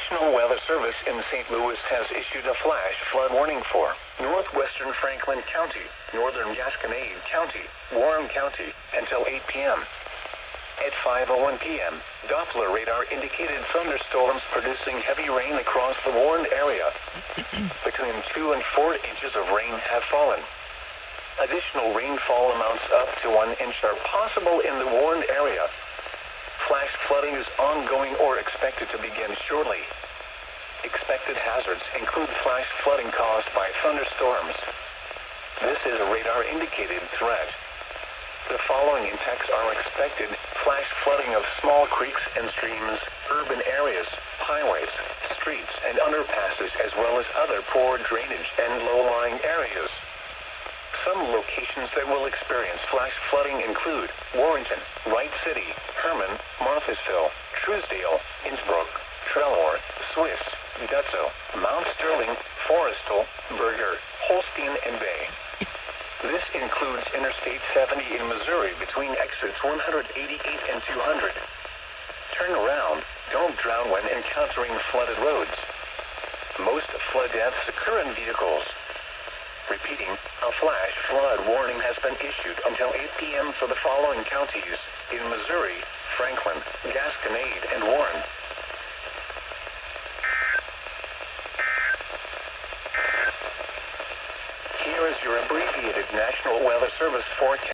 National Weather Service in St. Louis has issued a flash flood warning for northwestern Franklin County, northern Gasconade County, Warren County, until 8 p.m. At 5:01 p.m., Doppler radar indicated thunderstorms producing heavy rain across the warned area. Between 2 and 4 inches of rain have fallen. Additional rainfall amounts up to 1 inch are possible in the warned area. Flash flooding is ongoing or expected to begin shortly. Expected hazards include flash flooding caused by thunderstorms. This is a radar-indicated threat. The following impacts are expected: flash flooding of small creeks and streams, urban areas, highways, streets and underpasses, as well as other poor drainage and low-lying areas. Some locations that will experience flash flooding include Warrenton, Wright City, Herman, Marthasville, Truesdale, Innsbruck, Trelor, Swiss, Dutzo, Mount Sterling, Forestal, Berger, Holstein, and Bay. This includes Interstate 70 in Missouri between exits 188 and 200. Turn around, don't drown when encountering flooded roads. Most flood deaths occur in vehicles. Repeating, a flash flood warning has been issued until 8 p.m. for the following counties in Missouri: Franklin, Gasconade, and Warren. Here is your abbreviated National Weather Service forecast.